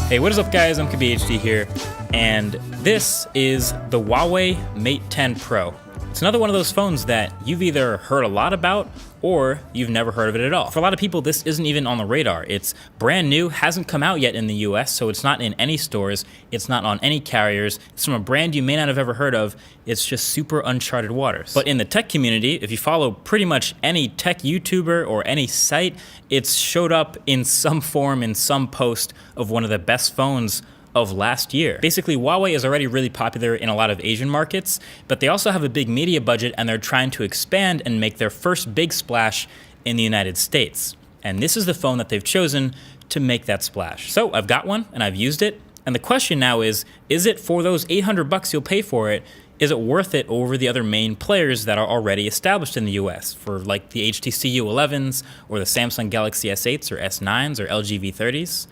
Hey, what is up guys? I'm KBHD here, and this is the Huawei Mate 10 Pro. It's another one of those phones that you've either heard a lot about or you've never heard of it at all. For a lot of people, this isn't even on the radar. It's brand new, hasn't come out yet in the US, so it's not in any stores, it's not on any carriers, it's from a brand you may not have ever heard of, it's just super uncharted waters. But in the tech community, if you follow pretty much any tech YouTuber or any site, it's showed up in some form, in some post of one of the best phones of last year. Basically, Huawei is already really popular in a lot of Asian markets, but they also have a big media budget and they're trying to expand and make their first big splash in the United States. And this is the phone that they've chosen to make that splash. So I've got one and I've used it. And the question now is it for those 800 bucks you'll pay for it, is it worth it over the other main players that are already established in the US for like the HTC U11s or the Samsung Galaxy S8s or S9s or LG V30s?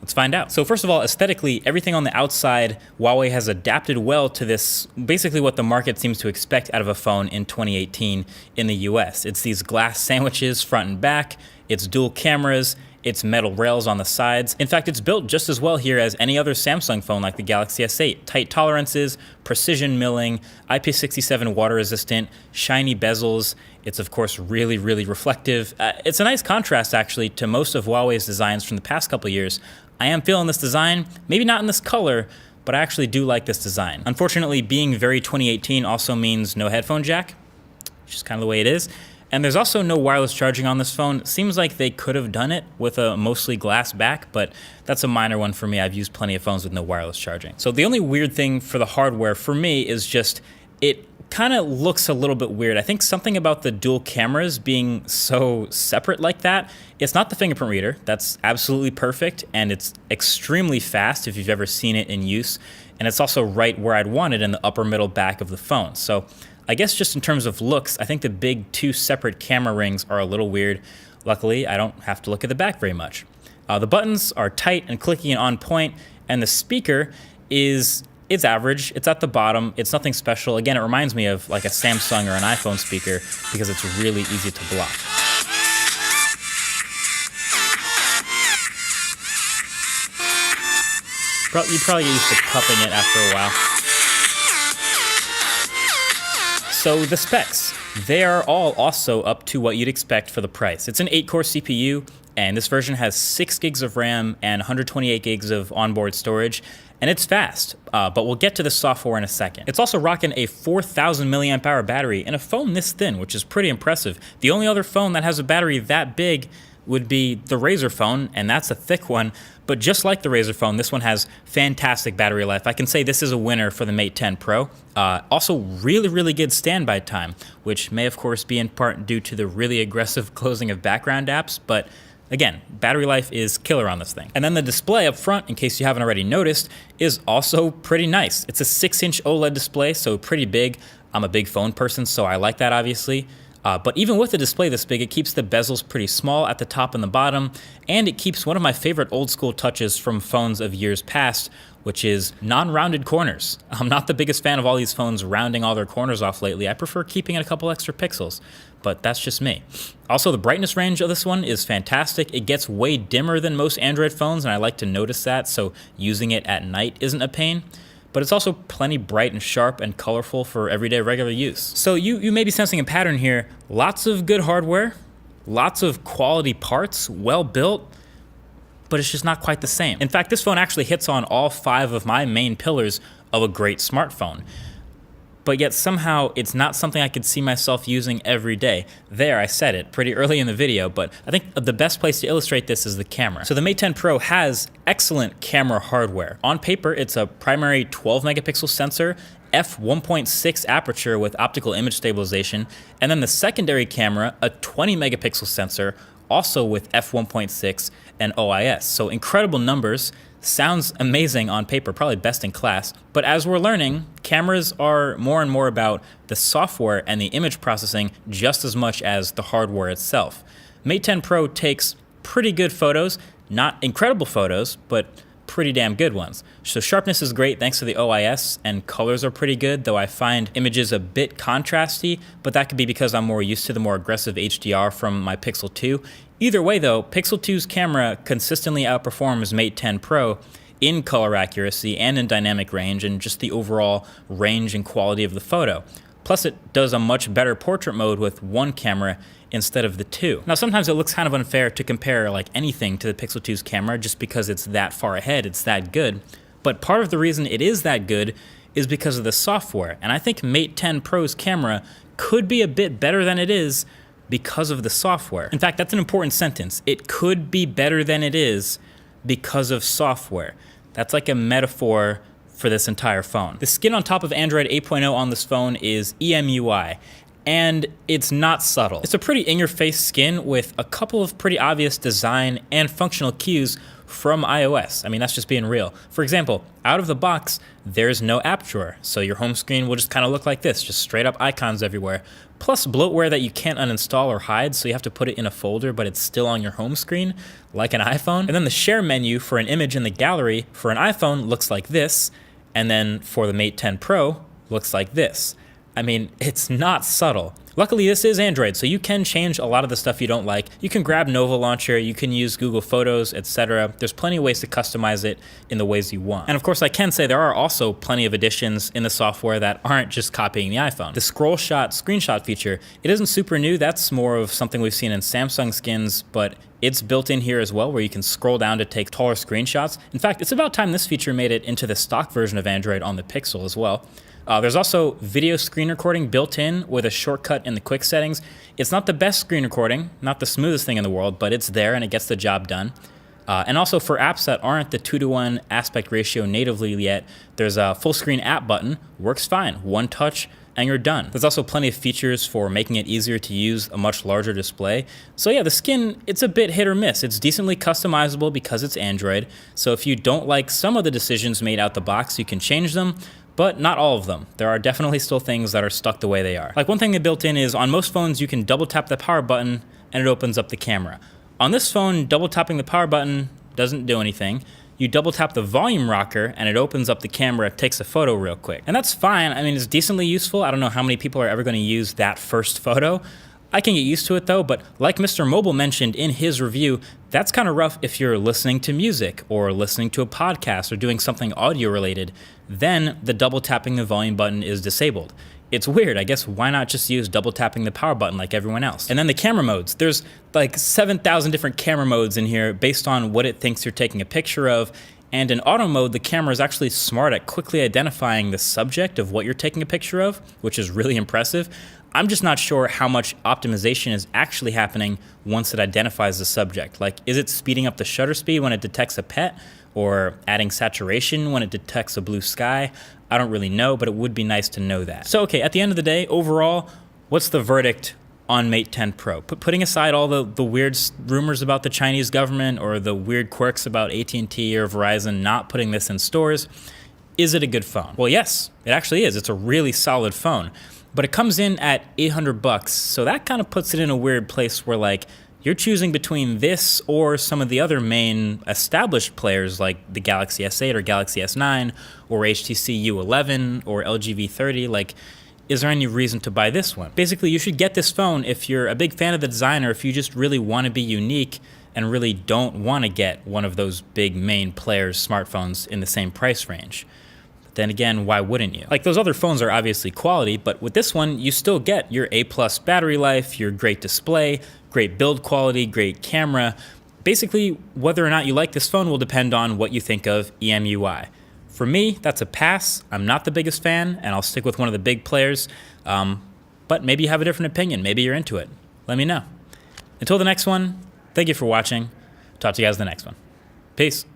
Let's find out. So first of all, aesthetically, everything on the outside, Huawei has adapted well to this, basically what the market seems to expect out of a phone in 2018 in the US. It's these glass sandwiches front and back, it's dual cameras, it's metal rails on the sides. In fact, it's built just as well here as any other Samsung phone like the Galaxy S8. Tight tolerances, precision milling, IP67 water resistant, shiny bezels. It's of course really, really reflective. It's a nice contrast actually to most of Huawei's designs from the past couple years. I am feeling this design, maybe not in this color, but I actually do like this design. Unfortunately, being very 2018 also means no headphone jack, which is kind of the way it is. And there's also no wireless charging on this phone. Seems like they could have done it with a mostly glass back, but that's a minor one for me. I've used plenty of phones with no wireless charging. So the only weird thing for the hardware for me is just it kind of looks a little bit weird. I think something about the dual cameras being so separate like that. It's not the fingerprint reader. That's absolutely perfect, and it's extremely fast if you've ever seen it in use. And it's also right where I'd want it in the upper middle back of the phone. So I guess just in terms of looks, I think the big two separate camera rings are a little weird. Luckily, I don't have to look at the back very much. The buttons are tight and clicky and on point, and the speaker it's average. It's at the bottom. It's nothing special. Again, it reminds me of like a Samsung or an iPhone speaker because it's really easy to block. You probably get used to cupping it after a while. So the specs, they are all also up to what you'd expect for the price. It's an 8-core CPU, and this version has 6 gigs of RAM and 128 gigs of onboard storage, and it's fast, but we'll get to the software in a second. It's also rocking a 4,000 milliamp hour battery in a phone this thin, which is pretty impressive. The only other phone that has a battery that big would be the Razer phone, and that's a thick one. But just like the Razer phone, this one has fantastic battery life. I can say this is a winner for the Mate 10 Pro. Also really, really good standby time, which may of course be in part due to the really aggressive closing of background apps, but again, battery life is killer on this thing. And then the display up front, in case you haven't already noticed, is also pretty nice. It's a 6-inch OLED display, so pretty big. I'm a big phone person, so I like that obviously. But even with the display this big, it keeps the bezels pretty small at the top and the bottom, and it keeps one of my favorite old school touches from phones of years past, which is non-rounded corners. I'm not the biggest fan of all these phones rounding all their corners off lately. I prefer keeping it a couple extra pixels, but that's just me. Also, the brightness range of this one is fantastic. It gets way dimmer than most Android phones, and I like to notice that, so using it at night isn't a pain. But it's also plenty bright and sharp and colorful for everyday regular use. So you may be sensing a pattern here. Lots of good hardware, lots of quality parts, well built, but it's just not quite the same. In fact, this phone actually hits on all 5 of my main pillars of a great smartphone. But yet somehow it's not something I could see myself using every day. There, I said it pretty early in the video, but I think the best place to illustrate this is the camera. So the Mate 10 Pro has excellent camera hardware. On paper, it's a primary 12 megapixel sensor, f1.6 aperture with optical image stabilization, and then the secondary camera, a 20 megapixel sensor, also with f1.6 and OIS. So incredible numbers. Sounds amazing on paper, probably best in class, but as we're learning, cameras are more and more about the software and the image processing just as much as the hardware itself. Mate 10 Pro takes pretty good photos, not incredible photos, but pretty damn good ones. So sharpness is great thanks to the OIS, and colors are pretty good, though I find images a bit contrasty, but that could be because I'm more used to the more aggressive HDR from my Pixel 2. Either way though, Pixel 2's camera consistently outperforms Mate 10 Pro in color accuracy and in dynamic range and just the overall range and quality of the photo. Plus it does a much better portrait mode with one camera instead of the two. Now sometimes it looks kind of unfair to compare like anything to the Pixel 2's camera just because it's that far ahead, it's that good. But part of the reason it is that good is because of the software. And I think Mate 10 Pro's camera could be a bit better than it is because of the software. In fact, that's an important sentence. It could be better than it is because of software. That's like a metaphor for this entire phone. The skin on top of Android 8.0 on this phone is EMUI, and it's not subtle. It's a pretty in-your-face skin with a couple of pretty obvious design and functional cues from iOS. I mean, that's just being real. For example, out of the box, there's no app drawer, so your home screen will just kind of look like this, just straight up icons everywhere, plus bloatware that you can't uninstall or hide, so you have to put it in a folder, but it's still on your home screen, like an iPhone. And then the share menu for an image in the gallery for an iPhone looks like this, and then for the Mate 10 Pro, looks like this. I mean, it's not subtle. Luckily, this is Android, so you can change a lot of the stuff you don't like. You can grab Nova Launcher, you can use Google Photos, etc. There's plenty of ways to customize it in the ways you want. And of course, I can say there are also plenty of additions in the software that aren't just copying the iPhone. The scroll shot screenshot feature, it isn't super new. That's more of something we've seen in Samsung skins, but it's built in here as well, where you can scroll down to take taller screenshots. In fact, it's about time this feature made it into the stock version of Android on the Pixel as well. There's also video screen recording built in with a shortcut in the quick settings. It's not the best screen recording, not the smoothest thing in the world, but it's there and it gets the job done. And also for apps that aren't the 2:1 aspect ratio natively yet, there's a full screen app button, works fine, one touch, and you're done. There's also plenty of features for making it easier to use a much larger display. So yeah, the skin, it's a bit hit or miss. It's decently customizable because it's Android. So if you don't like some of the decisions made out the box, you can change them, but not all of them. There are definitely still things that are stuck the way they are. Like one thing they built in is on most phones, you can double tap the power button and it opens up the camera. On this phone, double tapping the power button doesn't do anything. You double tap the volume rocker and it opens up the camera, takes a photo real quick. And that's fine. I mean, it's decently useful. I don't know how many people are ever gonna use that first photo. I can get used to it though, but like Mr. Mobile mentioned in his review, that's kind of rough if you're listening to music or listening to a podcast or doing something audio related. Then the double tapping the volume button is disabled. It's weird. I guess why not just use double tapping the power button like everyone else? And then the camera modes. There's like 7,000 different camera modes in here based on what it thinks you're taking a picture of. And in auto mode, the camera is actually smart at quickly identifying the subject of what you're taking a picture of, which is really impressive. I'm just not sure how much optimization is actually happening once it identifies the subject. Like, is it speeding up the shutter speed when it detects a pet, or adding saturation when it detects a blue sky? I don't really know, but it would be nice to know that. So, okay, at the end of the day, overall, what's the verdict on Mate 10 Pro? Putting aside all the weird rumors about the Chinese government or the weird quirks about AT&T or Verizon not putting this in stores, is it a good phone? Well, yes, it actually is. It's a really solid phone. But it comes in at $800, so that kind of puts it in a weird place where like you're choosing between this or some of the other main established players like the Galaxy S8 or Galaxy S9 or HTC U11 or LG V30. Like, is there any reason to buy this one? Basically, you should get this phone if you're a big fan of the design or if you just really want to be unique and really don't want to get one of those big main players' smartphones in the same price range. Then again, why wouldn't you? Like, those other phones are obviously quality, but with this one, you still get your A+ battery life, your great display, great build quality, great camera. Basically, whether or not you like this phone will depend on what you think of EMUI. For me, that's a pass. I'm not the biggest fan, and I'll stick with one of the big players. But maybe you have a different opinion. Maybe you're into it. Let me know. Until the next one, thank you for watching. Talk to you guys in the next one. Peace.